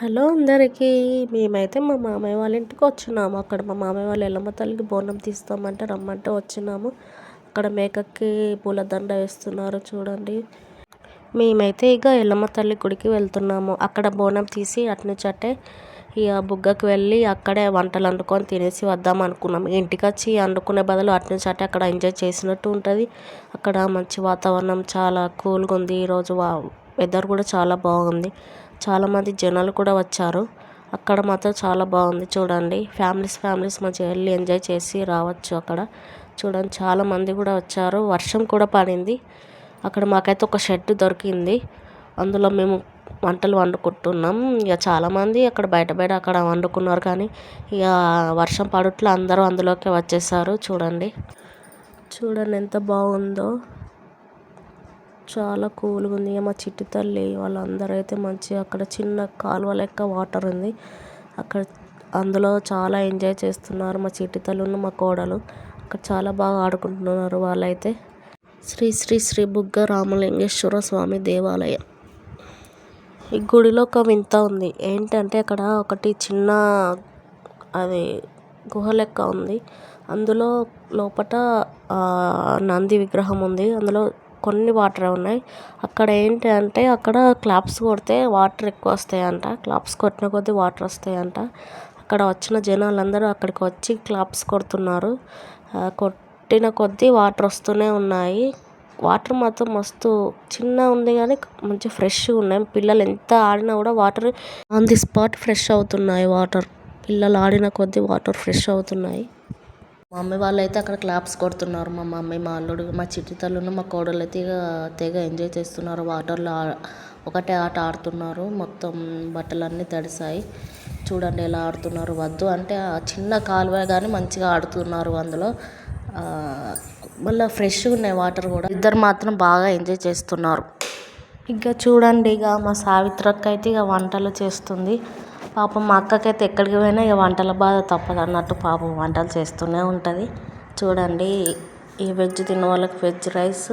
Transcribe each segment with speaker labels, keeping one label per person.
Speaker 1: Hello అందరికీ. మేమైతే మా మామయ్య వాళ్ళ ఇంటికి వచ్చినాము. అక్కడ మా మామయ్య వాళ్ళు ఎల్లమ్మ తల్లికి బోనం తీస్తామంటే రమ్మంటే వచ్చినాము. అక్కడ మేకకి పూలదండ వేస్తున్నారు చూడండి. మేమైతే ఇక ఎల్లమ్మ తల్లి గుడికి వెళ్తున్నాము. అక్కడ బోనం తీసి అట్నుంచటే ఇక బుగ్గకి వెళ్ళి అక్కడే వంటలు వండుకొని తినేసి వద్దాం అనుకున్నాం. ఇంటికి వచ్చి వండుకునే బదులు అట్నుంచటే అక్కడ ఎంజాయ్ చేసినట్టు ఉంటుంది. అక్కడ మంచి వాతావరణం, చాలా కూల్గా ఉంది. ఈరోజు వెదర్ కూడా చాలా బాగుంది. చాలామంది జనాలు కూడా వచ్చారు. అక్కడ మాత్రం చాలా బాగుంది చూడండి. ఫ్యామిలీస్ మంచిగా వెళ్ళి ఎంజాయ్ చేసి రావచ్చు. అక్కడ చూడండి చాలామంది కూడా వచ్చారు. వర్షం కూడా పడింది. అక్కడ మాకైతే ఒక షెడ్ దొరికింది. అందులో మేము వంటలు వండుకుంటున్నాం. ఇక చాలామంది అక్కడ బయట అక్కడ వండుకున్నారు. కానీ ఇక వర్షం పడట్లో అందరూ అందులోకి వచ్చేసారు. చూడండి ఎంత బాగుందో. చాలా కూల్గా ఉంది. మా చిట్టి తల్లి వాళ్ళందరూ అయితే మంచిగా అక్కడ చిన్న కాలువ లెక్క వాటర్ ఉంది. అక్కడ అందులో చాలా ఎంజాయ్ చేస్తున్నారు మా చిట్టి తల్లి మా కోడలు. అక్కడ చాలా బాగా ఆడుకుంటున్నారు వాళ్ళైతే. శ్రీ బుగ్గ రామలింగేశ్వర స్వామి దేవాలయం. ఈ గుడిలో ఒక వింత ఉంది. ఏంటంటే అక్కడ ఒకటి చిన్న అది గుహ లెక్క ఉంది. అందులో లోపట నంది విగ్రహం ఉంది. అందులో కొన్ని వాటర్ ఉన్నాయి. అక్కడ ఏంటి అంటే అక్కడ క్లాప్స్ కొడితే వాటర్ ఎక్కువ వస్తాయంట. క్లాప్స్ కొట్టిన కొద్దీ వాటర్ వస్తాయంట. అక్కడ వచ్చిన జనాలందరూ అక్కడికి వచ్చి క్లాప్స్ కొడుతున్నారు. కొట్టిన కొద్దీ వాటర్ వస్తూనే ఉన్నాయి. వాటర్ మాత్రం మస్తు చిన్న ఉంది కానీ మంచి ఫ్రెష్గా ఉన్నాయి. పిల్లలు ఎంత ఆడినా కూడా water on the spot fresh అవుతున్నాయి. పిల్లలు ఆడిన కొద్దీ వాటర్ ఫ్రెష్ అవుతున్నాయి. మా మమ్మీ వాళ్ళు అయితే అక్కడ క్లాప్స్ కొడుతున్నారు. మా మమ్మీ, మా అల్లుడు, మా చిట్టి తల్లును మా కోడలు అయితే ఇక తెగ ఎంజాయ్ చేస్తున్నారు. వాటర్లో ఒకటే ఆట ఆడుతున్నారు. మొత్తం బట్టలన్నీ తడిసాయి. చూడండి ఎలా ఆడుతున్నారు. వద్దు అంటే ఆ చిన్న కాలువ కానీ మంచిగా ఆడుతున్నారు. అందులో మళ్ళీ ఫ్రెష్గా ఉన్నాయి వాటర్ కూడా. ఇద్దరు మాత్రం బాగా ఎంజాయ్ చేస్తున్నారు. ఇక చూడండి ఇక మా సావిత్రక్క అయితే ఇక వంటలు చేస్తుంది. పాపం మా అక్కకైతే ఎక్కడికి పోయినా ఇక వంటల బాధ తప్పదు అన్నట్టు పాపం వంటలు చేస్తూనే ఉంటుంది. చూడండి ఈ వెజ్ తిన్న వాళ్ళకి వెజ్ రైస్,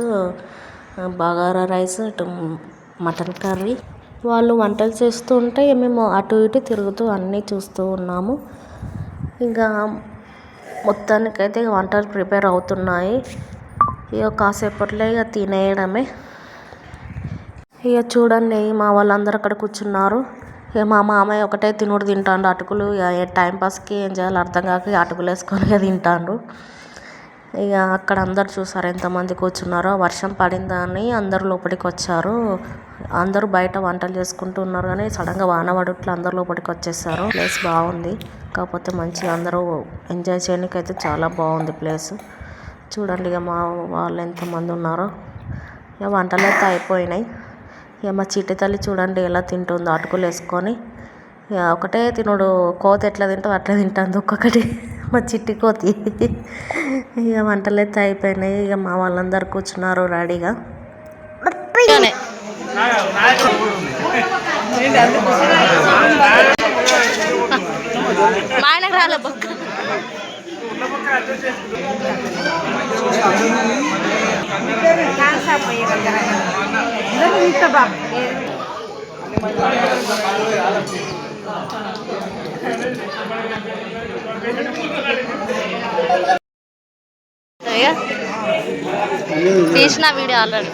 Speaker 1: బగారా రైస్, ఇటు మటన్ కర్రీ. వాళ్ళు వంటలు చేస్తూ ఉంటే మేము అటు ఇటు తిరుగుతూ అన్నీ చూస్తూ ఉన్నాము. ఇంకా మొత్తానికైతే వంటలు ప్రిపేర్ అవుతున్నాయి. ఇక కాసేపట్లో ఇక తినేయడమే. ఇక చూడండి మా వాళ్ళందరూ అక్కడ కూర్చున్నారు. ఇక మా మామయ్య ఒకటే తినుడు తింటాడు అటుకులు. ఇక టైంపాస్కి ఏం చేయాలో అర్థం కాక అటుకులు వేసుకొని తింటాడు. ఇక అక్కడ అందరు చూసారు ఎంతమంది కూర్చున్నారో. వర్షం పడిందని అందరూ లోపలికి వచ్చారు. అందరూ బయట వంటలు చేసుకుంటూ ఉన్నారు. కానీ సడన్గా వాన పడట్లో అందరు లోపలికి వచ్చేసారు. ప్లేస్ బాగుంది. కాకపోతే మంచిగా అందరూ ఎంజాయ్ చేయడానికి అయితే చాలా బాగుంది ప్లేస్. చూడండి ఇక మా వాళ్ళు ఎంతమంది ఉన్నారో. ఇక వంటలు అయితే అయిపోయినాయి. ఇక మా చిట్టి తల్లి చూడండి ఎలా తింటుందో అటుకులు వేసుకొని. ఇక ఒకటే తినుడు. కోతి ఎట్లా తింటుందో అట్లా తింటుంది ఒక్కొక్కటి మా చిట్టి కోతి. ఇక వంటలు అయితే అయిపోయినాయి. ఇక మా వాళ్ళందరూ కూర్చున్నారు రెడీగా. తీసిన వీడియో ఆల్రెడీ.